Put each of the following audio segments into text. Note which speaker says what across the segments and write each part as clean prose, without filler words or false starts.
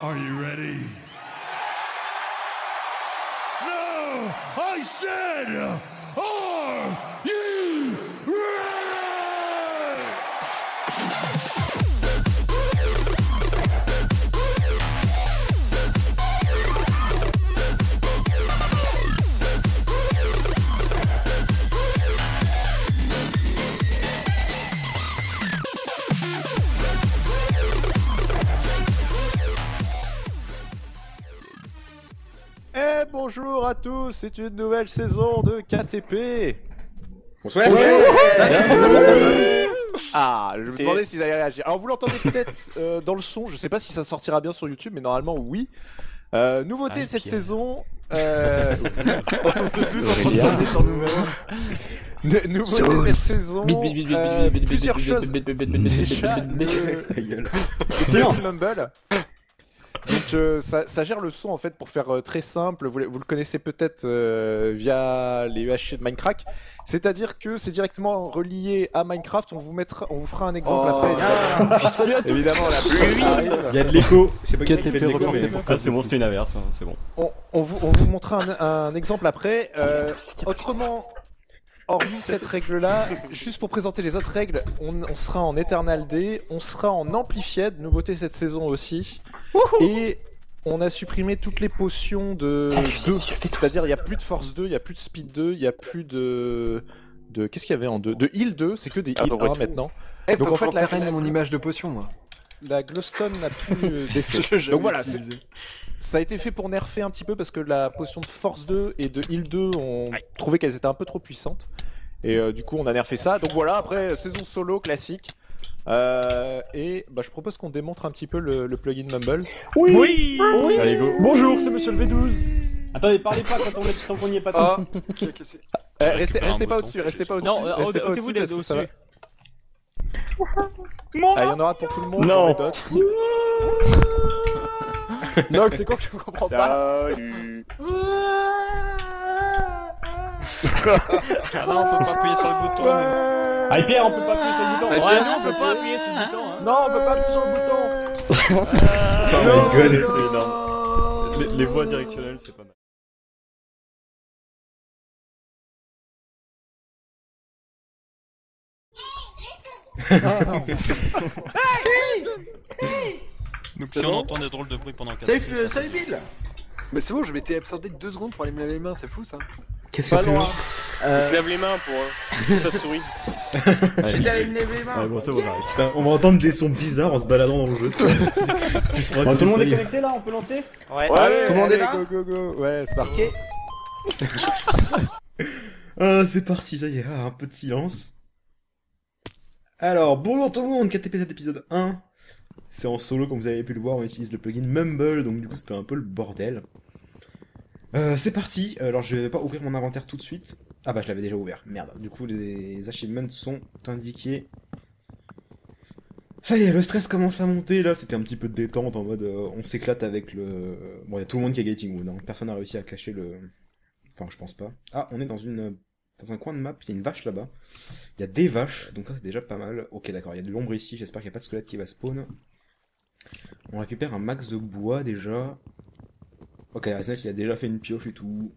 Speaker 1: Are you ready? No! I said, are you ready?
Speaker 2: Et bonjour à tous, c'est une nouvelle saison de KTP.
Speaker 3: Bonsoir.
Speaker 2: Ah, je me demandais s'ils allaient réagir. Alors vous l'entendez peut-être dans le son, je sais pas si ça sortira bien sur YouTube, mais normalement oui. Nouveauté cette saison. Nouveauté cette saison. Plusieurs choses. Déjà, le Mumble. Donc ça gère le son en fait pour faire très simple, vous le connaissez peut-être via les UHC de Minecraft, c'est-à-dire que c'est directement relié à Minecraft, on vous fera un exemple après.
Speaker 4: Salut à tous.
Speaker 2: Évidemment la pluie arrive.
Speaker 3: Il y a de l'écho. C'est pas
Speaker 4: KTP
Speaker 3: qui fait de l'écho, mais...
Speaker 4: Ah, c'est bon, c'était une averse, hein, c'est bon.
Speaker 2: On vous montrera un exemple après. Autrement, hormis cette règle-là, juste pour présenter les autres règles, on sera en Eternal D, on sera en Amplified, nouveauté cette saison aussi. Et on a supprimé toutes les potions de 2, c'est-à-dire il n'y a plus de Force 2, il n'y a plus de Speed 2, il n'y a plus de... Qu'est-ce qu'il y avait en 2 de Heal 2, c'est que des Heal 1 maintenant.
Speaker 5: Eh,
Speaker 2: Donc
Speaker 5: faut
Speaker 2: en
Speaker 5: que je
Speaker 2: fait,
Speaker 5: repère mon image de potion, moi.
Speaker 2: la Glowstone n'a plus d'effet. Donc voilà, ça a été fait pour nerfer un petit peu parce que la potion de Force 2 et de Heal 2, on trouvait qu'elles étaient un peu trop puissantes. Et du coup, on a nerfé ça. Donc voilà, après, saison solo classique. Et bah, je propose qu'on démontre un petit peu le plugin Mumble.
Speaker 4: Oui.
Speaker 3: Allez, go.
Speaker 4: Bonjour, c'est Monsieur le V12. Attendez, parlez pas tant qu'on n'y est pas tous.
Speaker 5: Ah, ok, c'est...
Speaker 2: Restez pas au-dessus, restez pas au-dessus.
Speaker 4: Non,
Speaker 2: restez pas
Speaker 4: ôtez-vous
Speaker 2: au-dessus parce que ça va.
Speaker 4: au-dessus.
Speaker 2: Ah, il y en aura pour tout le monde.
Speaker 4: Non.
Speaker 2: pour les dots.
Speaker 5: Donc, c'est quoi que je comprends pas?
Speaker 4: Salut. Ah non, on peut pas appuyer sur le bouton. Ah, Pierre, on peut pas appuyer sur le bouton. Ouais, non, on peut pas appuyer sur le bouton. Hein.
Speaker 5: Non, on peut pas appuyer sur le bouton!
Speaker 3: Oh my god,
Speaker 4: c'est énorme. Les voix directionnelles, c'est pas mal. Donc si on entend des drôles de bruit pendant 4 minutes...
Speaker 5: Salut Bill! Mais c'est bon, je m'étais absorbé 2 secondes pour aller me laver les mains, c'est fou ça.
Speaker 3: Qu'est-ce que tu veux?
Speaker 4: Il se lève les mains pour sa souris.
Speaker 5: J'étais allé me laver les mains!
Speaker 4: Ouais, bon, c'est bon, j'arrête.
Speaker 3: Putain, on va entendre des sons bizarres en se baladant dans le jeu.
Speaker 4: Tout le monde est connecté là, on peut lancer?
Speaker 2: Ouais,
Speaker 5: tout le monde est
Speaker 2: allez,
Speaker 5: là.
Speaker 2: Go, go, go. Ouais, c'est parti.
Speaker 3: Ah, c'est parti, ça y est, un peu de silence. Alors, bonjour tout le monde, KTP cet épisode 1. C'est en solo, comme vous avez pu le voir, on utilise le plugin Mumble, donc du coup c'était un peu le bordel. C'est parti, alors je vais pas ouvrir mon inventaire tout de suite. Ah bah je l'avais déjà ouvert, merde. Du coup les achievements sont indiqués. Ça y est, le stress commence à monter, là c'était un petit peu de détente en mode on s'éclate avec le... Bon, il y a tout le monde qui a Gating Wood, hein. Personne n'a réussi à cacher le... Enfin, je pense pas. Ah, on est dans un coin de map, il y a une vache là-bas. Il y a des vaches, donc ça c'est déjà pas mal. Ok, d'accord, il y a de l'ombre ici, j'espère qu'il n'y a pas de squelette qui va spawn. On récupère un max de bois déjà. Ok, Asnes il a déjà fait une pioche et tout.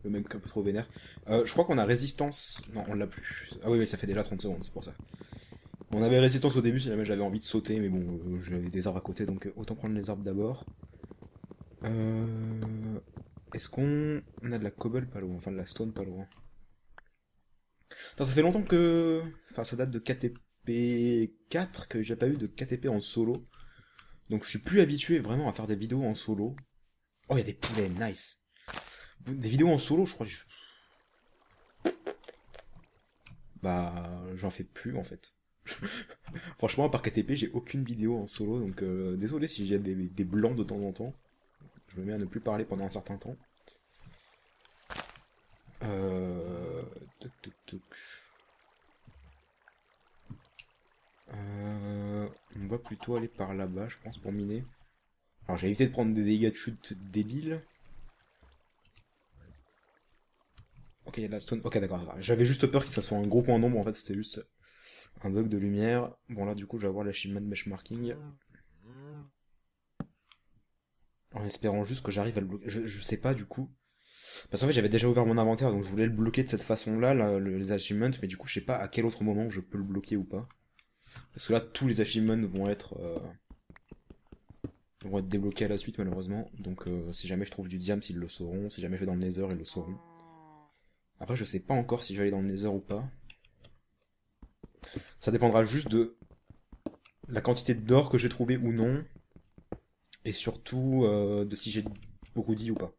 Speaker 3: Le mec un peu trop vénère. Je crois qu'on a résistance... Non, on l'a plus. Ah oui, ça fait déjà 30 secondes, c'est pour ça. On avait résistance au début si jamais j'avais envie de sauter, mais bon, j'avais des arbres à côté, donc autant prendre les arbres d'abord. Est-ce qu'on a de la cobble pas loin, enfin de la stone pas loin. Attends, ça fait longtemps que... Enfin, ça date de KTP 4 que j'ai pas eu de KTP en solo. Donc je suis plus habitué vraiment à faire des vidéos en solo. Oh, il y a des poulets, nice. Des vidéos en solo, je crois que Bah, j'en fais plus en fait. Franchement, à part KTP, j'ai aucune vidéo en solo, donc désolé si j'ai des blancs de temps en temps. Je me mets à ne plus parler pendant un certain temps. On va plutôt aller par là-bas, je pense, pour miner. Alors j'ai évité de prendre des dégâts de chute débiles. Ok, il y a de la stone. Ok, d'accord. J'avais juste peur que ça soit un gros point d'ombre, en fait, c'était juste un bug de lumière. Bon, là, du coup, je vais avoir l'achievement mesh marking. En espérant juste que j'arrive à le bloquer. Je sais pas du coup. Parce qu'en fait j'avais déjà ouvert mon inventaire donc je voulais le bloquer de cette façon-là, les achievements, mais du coup je sais pas à quel autre moment je peux le bloquer ou pas. Parce que là tous les achievements vont être débloqués à la suite malheureusement. Donc si jamais je trouve du diamant ils le sauront, si jamais je vais dans le nether ils le sauront. Après je sais pas encore si je vais aller dans le nether ou pas. Ça dépendra juste de la quantité d'or que j'ai trouvé ou non. Et surtout de si j'ai beaucoup d'I ou pas.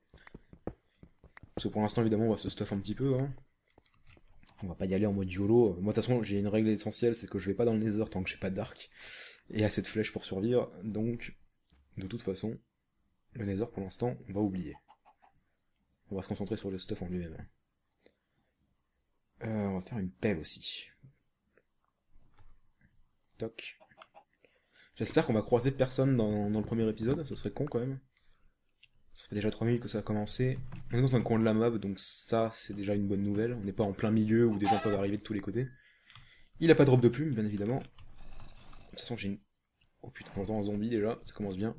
Speaker 3: Parce que pour l'instant évidemment on va se stuff un petit peu. Hein. On va pas y aller en mode YOLO. Moi de toute façon j'ai une règle essentielle, c'est que je vais pas dans le nether tant que j'ai pas d'arc. Et assez de flèches pour survivre. Donc de toute façon, le nether pour l'instant on va oublier. On va se concentrer sur le stuff en lui-même. On va faire une pelle aussi. Toc. J'espère qu'on va croiser personne dans le premier épisode, ce serait con quand même. Ça fait déjà 3 minutes que ça a commencé. On est dans un coin de la map, donc ça c'est déjà une bonne nouvelle. On n'est pas en plein milieu où des gens peuvent arriver de tous les côtés. Il a pas de drop de plume, bien évidemment. De toute façon j'ai une... Oh putain, j'entends un zombie déjà, ça commence bien.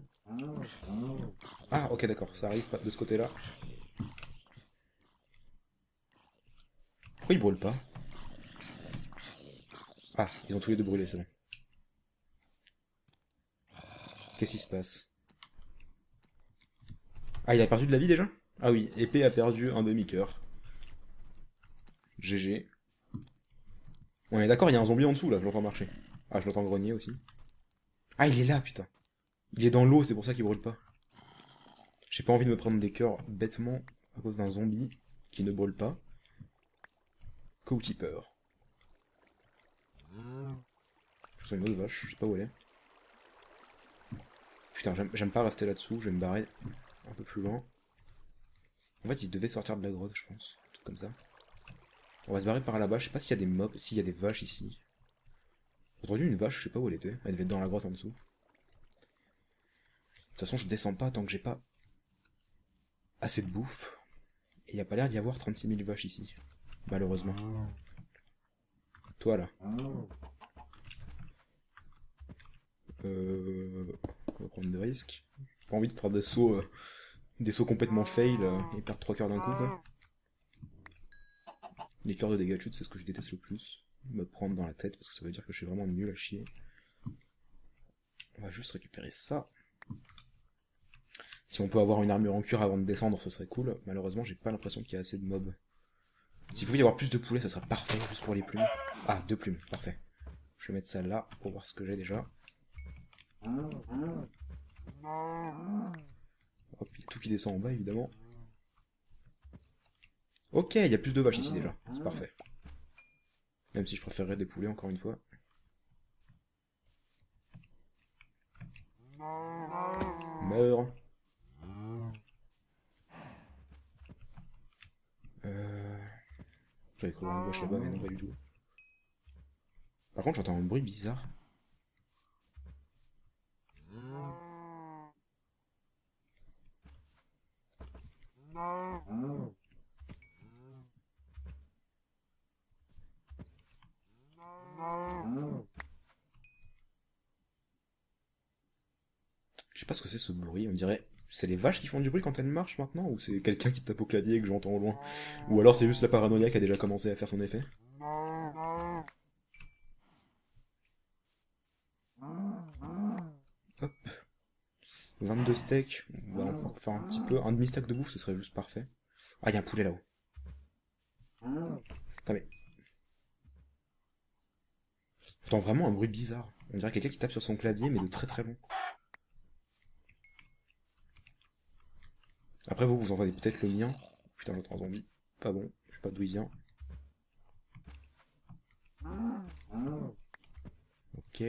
Speaker 3: Ah ok d'accord, ça arrive pas de ce côté-là. Pourquoi ils brûlent pas? Ah, ils ont tous les deux brûlé, c'est bon. Qu'est-ce qui se passe? Ah, il a perdu de la vie déjà? Ah oui, épée a perdu un demi-cœur. GG. On est d'accord, il y a un zombie en dessous là, je l'entends marcher. Ah, je l'entends grogner aussi. Ah, il est là, putain. Il est dans l'eau, c'est pour ça qu'il brûle pas. J'ai pas envie de me prendre des cœurs bêtement à cause d'un zombie qui ne brûle pas. Cow-keeper. Je sens une autre vache, je sais pas où elle est. Putain, j'aime pas rester là-dessous, je vais me barrer un peu plus loin. En fait, il devait sortir de la grotte, je pense. Un truc comme ça. On va se barrer par là-bas, je sais pas s'il y a des mobs, s'il y a des vaches ici. J'ai entendu une vache, je sais pas où elle était. Elle devait être dans la grotte en dessous. De toute façon, je descends pas tant que j'ai pas assez de bouffe. Et il y a pas l'air d'y avoir 36 000 vaches ici. Malheureusement. Toi là. On va prendre des risques. Pas envie de faire des sauts complètement fail et perdre 3 cœurs d'un coup. Quoi. Les cœurs de dégâts de chute, c'est ce que je déteste le plus. Me prendre dans la tête parce que ça veut dire que je suis vraiment nul à chier. On va juste récupérer ça. Si on peut avoir une armure en cuir avant de descendre, ce serait cool. Malheureusement, j'ai pas l'impression qu'il y a assez de mobs. S'il pouvait y avoir plus de poulets, ça serait parfait, juste pour les plumes. Ah, 2 plumes, parfait. Je vais mettre ça là pour voir ce que j'ai déjà. Hop, tout qui descend en bas, évidemment. Ok, il y a plus de vaches ici déjà, c'est parfait. Même si je préférerais des poulets, encore une fois. Meurs. J'avais cru voir une vache là-bas, mais non, pas du tout. Par contre, j'entends un bruit bizarre. Je sais pas ce que c'est ce bruit, on dirait... C'est les vaches qui font du bruit quand elles marchent maintenant, ou c'est quelqu'un qui tape au clavier et que j'entends au loin? Ou alors c'est juste la paranoïa qui a déjà commencé à faire son effet? Hop. 22 steaks, on va en faire un petit peu. Un demi-stack de bouffe, ce serait juste parfait. Ah, il y a un poulet là-haut. Putain mais... J'entends vraiment un bruit bizarre. On dirait quelqu'un qui tape sur son clavier, mais de très très loin. Après vous entendez peut-être le mien. Putain, j'entends un zombie. Pas bon, je sais pas d'où il vient. Ok.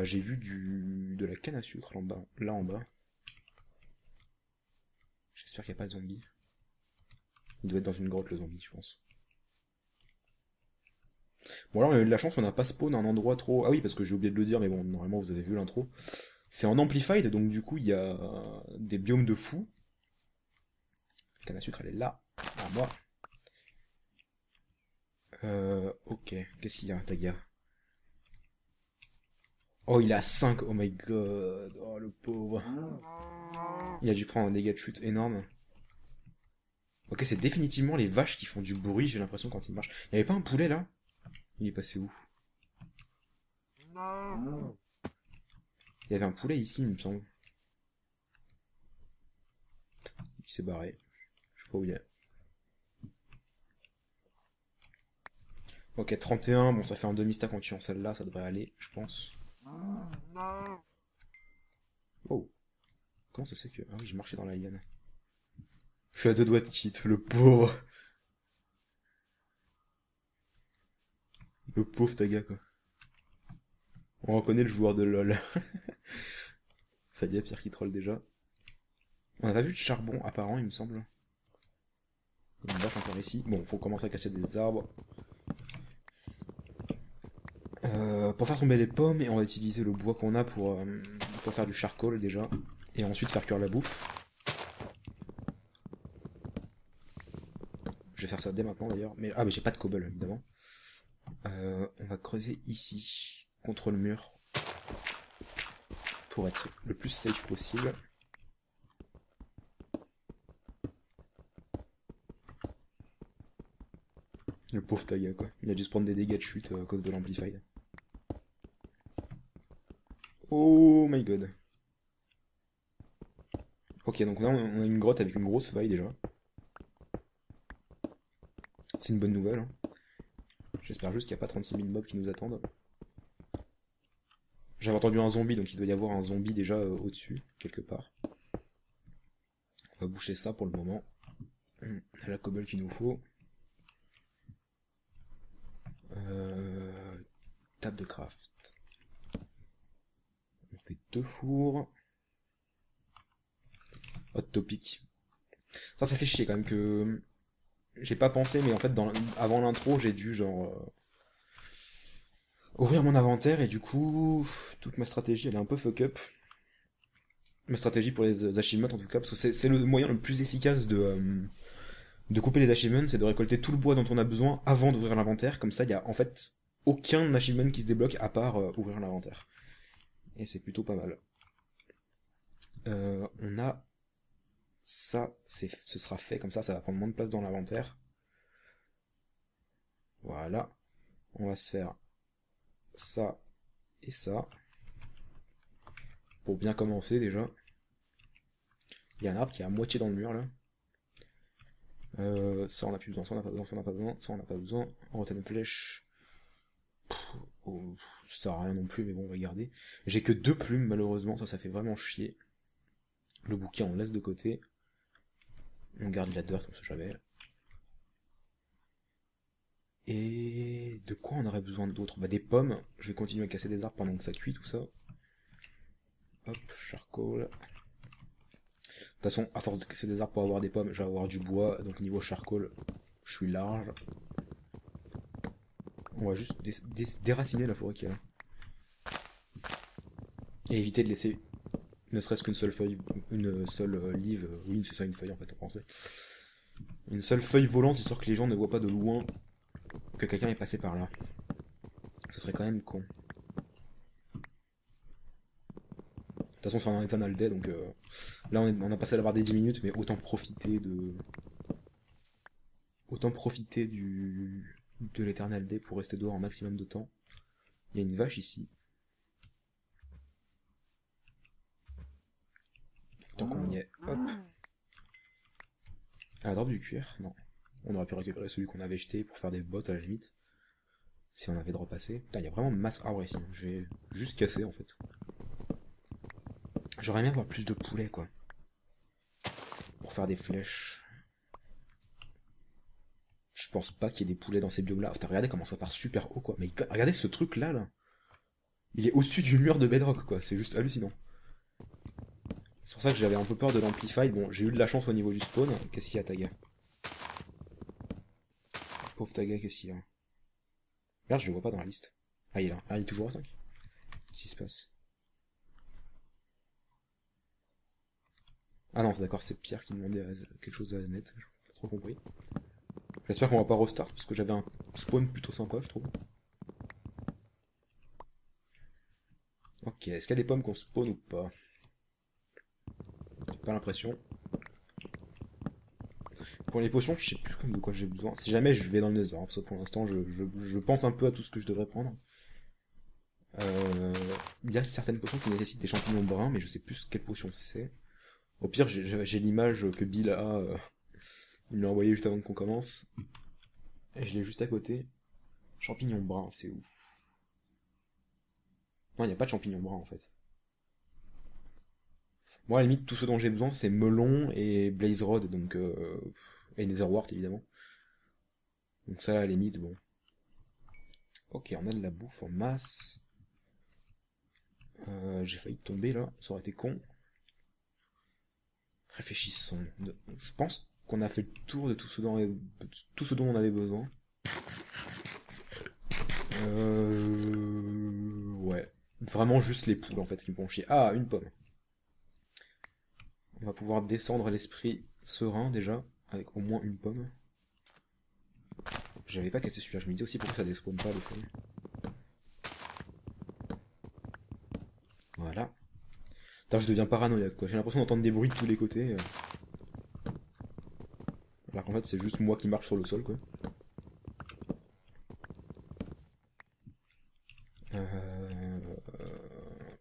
Speaker 3: J'ai vu de la canne à sucre là en bas. J'espère qu'il n'y a pas de zombie. Il doit être dans une grotte le zombie, je pense. Bon alors on a eu de la chance, on n'a pas spawn à un endroit trop... Ah oui, parce que j'ai oublié de le dire, mais bon, normalement vous avez vu l'intro. C'est en amplified, donc du coup il y a des biomes de fous. La canne à sucre elle est là, à moi. Ok, qu'est-ce qu'il y a, Taga? Oh, il a 5, oh my god, oh le pauvre. Il a dû prendre un dégât de chute énorme. Ok, c'est définitivement les vaches qui font du bruit, j'ai l'impression, quand ils marchent. Il y avait pas un poulet, là? Il est passé où? Il y avait un poulet ici, il me semble. Il s'est barré. Je sais pas où il est. Ok, 31, bon ça fait un demi-stack en tuant celle-là, ça devrait aller, je pense. Oh. Comment ça c'est que... Ah oui, j'ai marché dans la liane. Je suis à 2 doigts de cheat, le pauvre. Le pauvre Taga, quoi. On reconnaît le joueur de LoL. Ça y est, Pierre qui troll déjà. On n'a pas vu de charbon apparent, il me semble. Il y a une vache encore ici. Bon, faut commencer à casser des arbres. Pour faire tomber les pommes, et on va utiliser le bois qu'on a pour faire du charcoal déjà. Et ensuite faire cuire la bouffe. Je vais faire ça dès maintenant d'ailleurs. Mais j'ai pas de cobble évidemment. On va creuser ici, contre le mur. Pour être le plus safe possible. Le pauvre Taga quoi. Il a dû se prendre des dégâts de chute à cause de l'amplified. Oh my god. Ok, donc là on a une grotte avec une grosse faille déjà. C'est une bonne nouvelle. Hein. J'espère juste qu'il n'y a pas 36 000 mobs qui nous attendent. J'avais entendu un zombie, donc il doit y avoir un zombie déjà au-dessus, quelque part. On va boucher ça pour le moment. On a la cobble qu'il nous faut. Table de craft. On fait 2 fours. Hot topic. Ça fait chier quand même que... J'ai pas pensé, mais en fait, avant l'intro, j'ai dû genre... ouvrir mon inventaire, et du coup... toute ma stratégie, elle est un peu fuck up. Ma stratégie pour les achievements, en tout cas, parce que c'est le moyen le plus efficace de couper les achievements, c'est de récolter tout le bois dont on a besoin avant d'ouvrir l'inventaire. Comme ça, il y a en fait aucun achievement qui se débloque à part ouvrir l'inventaire. Et c'est plutôt pas mal. On a... ça, ce sera fait comme ça va prendre moins de place dans l'inventaire. Voilà. On va se faire ça et ça. Pour bien commencer déjà. Il y a un arbre qui est à moitié dans le mur là. Ça on a plus besoin, ça on n'a pas besoin, ça on n'a pas besoin, ça on n'a pas besoin. On retient une flèche. Ça sert à rien non plus, mais bon on va garder. J'ai que 2 plumes malheureusement, ça fait vraiment chier. Le bouquin on le laisse de côté. On garde la dirt, on sait jamais. Et de quoi on aurait besoin d'autre? Des pommes. Je vais continuer à casser des arbres pendant que ça cuit tout ça. Hop, charcoal. De toute façon, à force de casser des arbres pour avoir des pommes, je vais avoir du bois. Donc niveau charcoal, je suis large. On va juste déraciner la forêt qu'il y a là. Et éviter de laisser ne serait-ce qu'une seule feuille, une seule leaf, oui c'est ça une feuille en fait en français. Une seule feuille volante histoire que les gens ne voient pas de loin que quelqu'un est passé par là. Ce serait quand même con. De toute façon c'est un Eternal Day donc là on a passé à la barre des 10 minutes mais autant profiter de l'Eternal Day pour rester dehors un maximum de temps. Il y a une vache ici. Tant qu'on y est, hop. À la drop du cuir, non. On aurait pu récupérer celui qu'on avait jeté pour faire des bottes à la limite. Si on avait drop assez. Putain, il y a vraiment masse arbre ici. Je vais juste casser en fait. J'aurais aimé avoir plus de poulets quoi. Pour faire des flèches. Je pense pas qu'il y ait des poulets dans ces biomes là. Putain, regardez comment ça part super haut quoi. Mais regardez ce truc là. Il est au-dessus du mur de bedrock quoi. C'est juste hallucinant. C'est pour ça que j'avais un peu peur de l'amplify. Bon, j'ai eu de la chance au niveau du spawn. Qu'est-ce qu'il y a, Taga? Pauvre Taga, qu'est-ce qu'il y a? Merde, je le vois pas dans la liste. Ah, il est là. Ah, il est toujours à 5. Qu'est-ce qui se passe? Ah non, c'est d'accord, c'est Pierre qui demandait quelque chose à Aznet. J'ai pas trop compris. J'espère qu'on va pas restart, parce que j'avais un spawn plutôt sympa, je trouve. Ok, est-ce qu'il y a des pommes qu'on spawn ou pas? pas l'impression. Pour les potions, je sais plus de quoi j'ai besoin. Si jamais je vais dans le Nether, parce que pour l'instant je pense un peu à tout ce que je devrais prendre. Il y a certaines potions qui nécessitent des champignons bruns, mais je sais plus quelle potion c'est. Au pire, j'ai l'image que Bill a, il me l'a envoyé juste avant qu'on commence. Et je l'ai juste à côté. Champignons bruns, c'est où? Non, il n'y a pas de champignons bruns en fait. Moi, à la limite, tout ce dont j'ai besoin, c'est melon et blaze rod, donc et netherwart évidemment. Donc ça, à la limite, bon. Ok, on a de la bouffe en masse. J'ai failli tomber là, ça aurait été con. Réfléchissons. Je pense qu'on a fait le tour de tout ce dont on avait besoin. Ouais. Vraiment juste les poules en fait qui me font chier. Ah, une pomme. On va pouvoir descendre l'esprit serein déjà, avec au moins une pomme. J'avais pas cassé celui-là, je me dis aussi pourquoi ça despawn pas des fois. Voilà. Putain, je deviens paranoïaque quoi, j'ai l'impression d'entendre des bruits de tous les côtés. Alors qu'en fait c'est juste moi qui marche sur le sol quoi.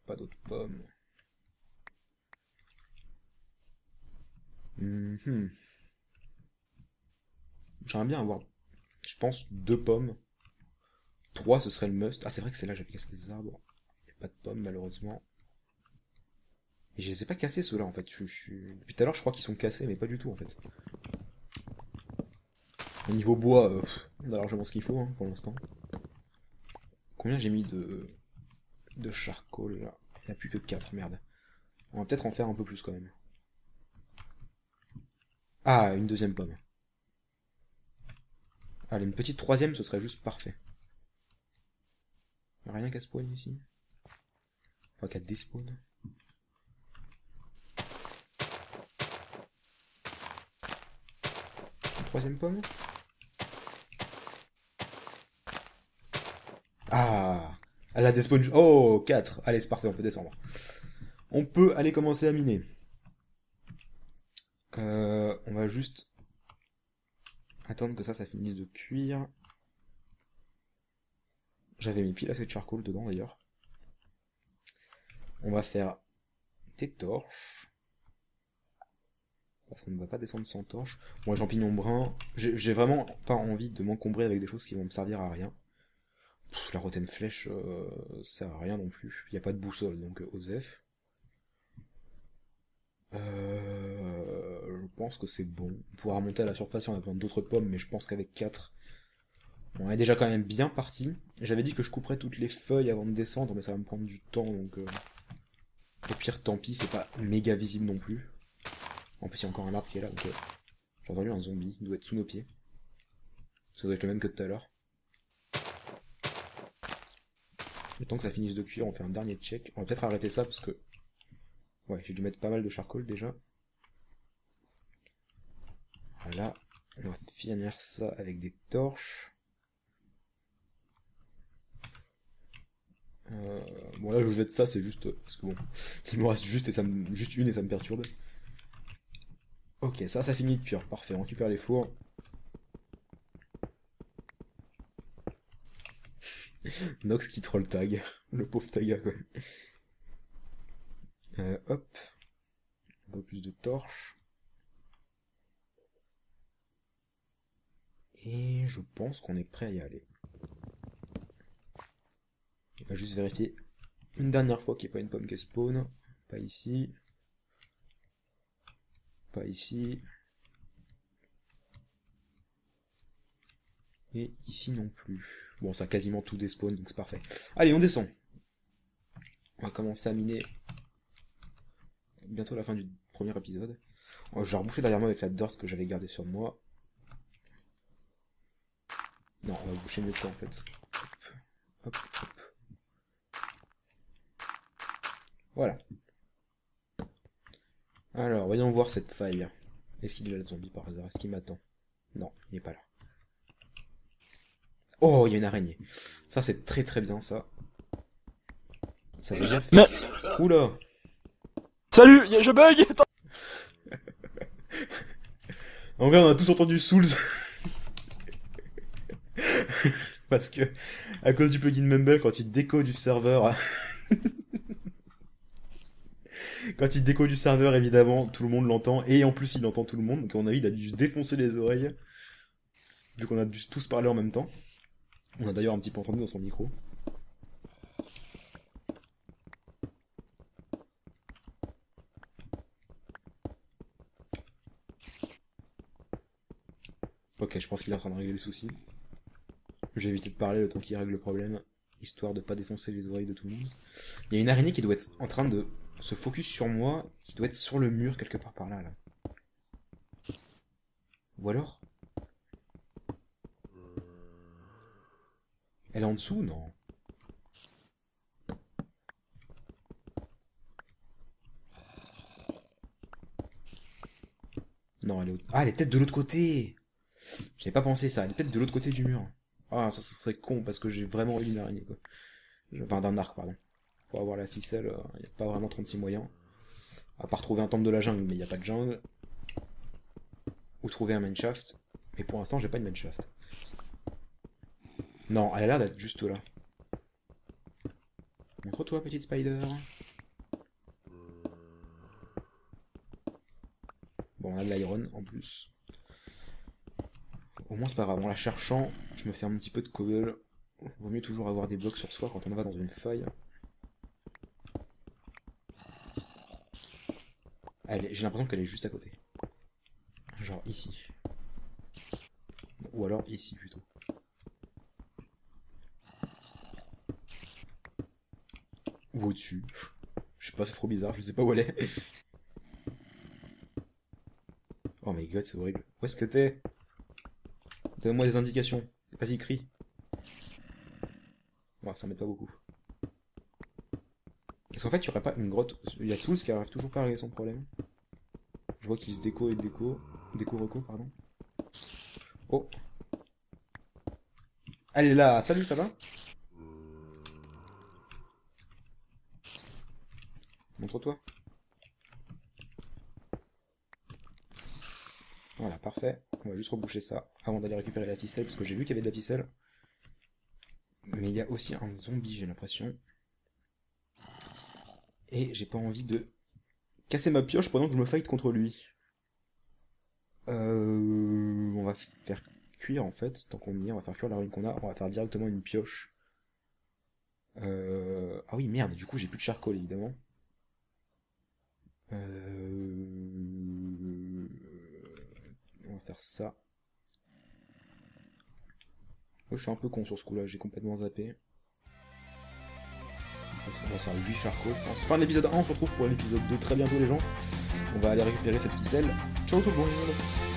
Speaker 3: Pas d'autres pommes. J'aimerais bien avoir, je pense, 2 pommes. 3 ce serait le must. Ah c'est vrai que c'est là j'avais cassé des arbres. Il n'y a pas de pommes malheureusement. Et je les ai pas cassés ceux-là en fait. Depuis tout à l'heure je crois qu'ils sont cassés mais pas du tout en fait. Au niveau bois, on a largement ce qu'il faut hein, pour l'instant. Combien j'ai mis de charcoal là? Il n'y a plus que 4, merde. On va peut-être en faire un peu plus quand même. Ah, une deuxième pomme. Allez, une petite troisième, ce serait juste parfait. Y'a rien qu'à spawn ici. Enfin, qu'à despawn. Une troisième pomme. Ah, elle a despawn. Oh, 4. Allez, c'est parfait, on peut descendre. On peut aller commencer à miner. On va juste attendre que ça finisse de cuire. J'avais mis pile assez de charcoal dedans d'ailleurs. On va faire des torches. Parce qu'on ne va pas descendre sans torches. Bon, les champignons bruns, j'ai vraiment pas envie de m'encombrer avec des choses qui vont me servir à rien. La rotten flèche, ça sert à rien non plus. Il n'y a pas de boussole, donc Osef. Je pense que c'est bon. On pourra remonter à la surface si on a besoin d'autres pommes, mais je pense qu'avec 4, on est déjà quand même bien parti. J'avais dit que je couperais toutes les feuilles avant de descendre, mais ça va me prendre du temps, donc au pire, tant pis, c'est pas méga visible non plus. En plus, il y a encore un arbre qui est là, donc j'ai entendu un zombie, il doit être sous nos pieds. Ça doit être le même que tout à l'heure. Le temps que ça finisse de cuire, on fait un dernier check. On va peut-être arrêter ça parce que ouais, j'ai dû mettre pas mal de charcoal déjà. Voilà, on va finir ça avec des torches. Bon là je jette ça, c'est juste parce que bon, il me reste juste une et ça me perturbe. Ok, ça finit de cuire, parfait, on récupère les fours. Nox qui troll tag, le pauvre taga quoi. Hop, un peu plus de torches. Et je pense qu'on est prêt à y aller. On va juste vérifier une dernière fois qu'il n'y ait pas une pomme qui spawn. Pas ici. Pas ici. Et ici non plus. Bon, ça a quasiment tout despawn, donc c'est parfait. Allez, on descend. On va commencer à miner bientôt la fin du premier épisode. Je vais reboucher derrière moi avec la dirt que j'avais gardée sur moi. Non, on va boucher mieux que ça en fait. Hop, hop. Voilà. Alors, voyons voir cette faille. Est-ce qu'il est là le zombie par hasard? Est-ce qu'il m'attend? Non, il n'est pas là. Oh, il y a une araignée. Ça, c'est très très bien ça. Ça veut dire...
Speaker 4: Mais...
Speaker 3: Oula!
Speaker 4: Salut, je bug.
Speaker 3: En vrai, on a tous entendu Souls. Parce que, à cause du plugin Mumble, quand il déco du serveur... Quand il déco du serveur, évidemment, tout le monde l'entend. Et en plus, il entend tout le monde. Donc, à mon avis, il a dû se défoncer les oreilles. Vu qu'on a dû tous parler en même temps. On a d'ailleurs un petit peu entendu dans son micro. Ok, je pense qu'il est en train de régler le souci. J'ai évité de parler le temps qu'il règle le problème, histoire de pas défoncer les oreilles de tout le monde. Il y a une araignée qui doit être en train de se focus sur moi, qui doit être sur le mur quelque part par là, là. Ou alors? Elle est en dessous? Non. Non, elle est... Ah, elle est peut-être de l'autre côté! J'avais pas pensé ça, elle est peut-être de l'autre côté du mur. Ah, ça serait con, parce que j'ai vraiment eu une araignée, quoi. Enfin, d'un arc, pardon. Pour avoir la ficelle, il n'y a pas vraiment 36 moyens. À part trouver un temple de la jungle, mais il n'y a pas de jungle. Ou trouver un mineshaft. Mais pour l'instant, j'ai pas de mineshaft. Non, elle a l'air d'être juste là. Montre-toi, petite spider. Bon, on a de l'iron en plus. Au moins, c'est pas grave. En la cherchant, je me fais un petit peu de cobble. Vaut mieux toujours avoir des blocs sur soi quand on va dans une faille. J'ai l'impression qu'elle est juste à côté. Genre ici. Ou alors ici plutôt. Ou au-dessus. Je sais pas, c'est trop bizarre, je sais pas où elle est. Oh my god, c'est horrible. Où est-ce que t'es? Donne-moi des indications. Vas-y, crie. Bon, ça m'aide pas beaucoup. Parce qu'en fait, il y aurait pas une grotte. Il y a Souls qui arrive toujours pas à régler son problème. Je vois qu'il se découvre, pardon. Oh. Elle est là. Salut, ça va? Montre-toi. Voilà, parfait. On va juste reboucher ça avant d'aller récupérer la ficelle, parce que j'ai vu qu'il y avait de la ficelle. Mais il y a aussi un zombie, j'ai l'impression. Et j'ai pas envie de casser ma pioche pendant que je me fight contre lui. On va faire cuire en fait, tant qu'on y est, on va faire cuire la rune qu'on a, on va faire directement une pioche. Ah oui merde, du coup j'ai plus de charcoal évidemment. On va faire ça. Moi, je suis un peu con sur ce coup là, j'ai complètement zappé. On va faire 8 charcoal, je pense. Fin de l'épisode 1, on se retrouve pour l'épisode 2 très bientôt les gens. On va aller récupérer cette ficelle. Ciao tout le monde!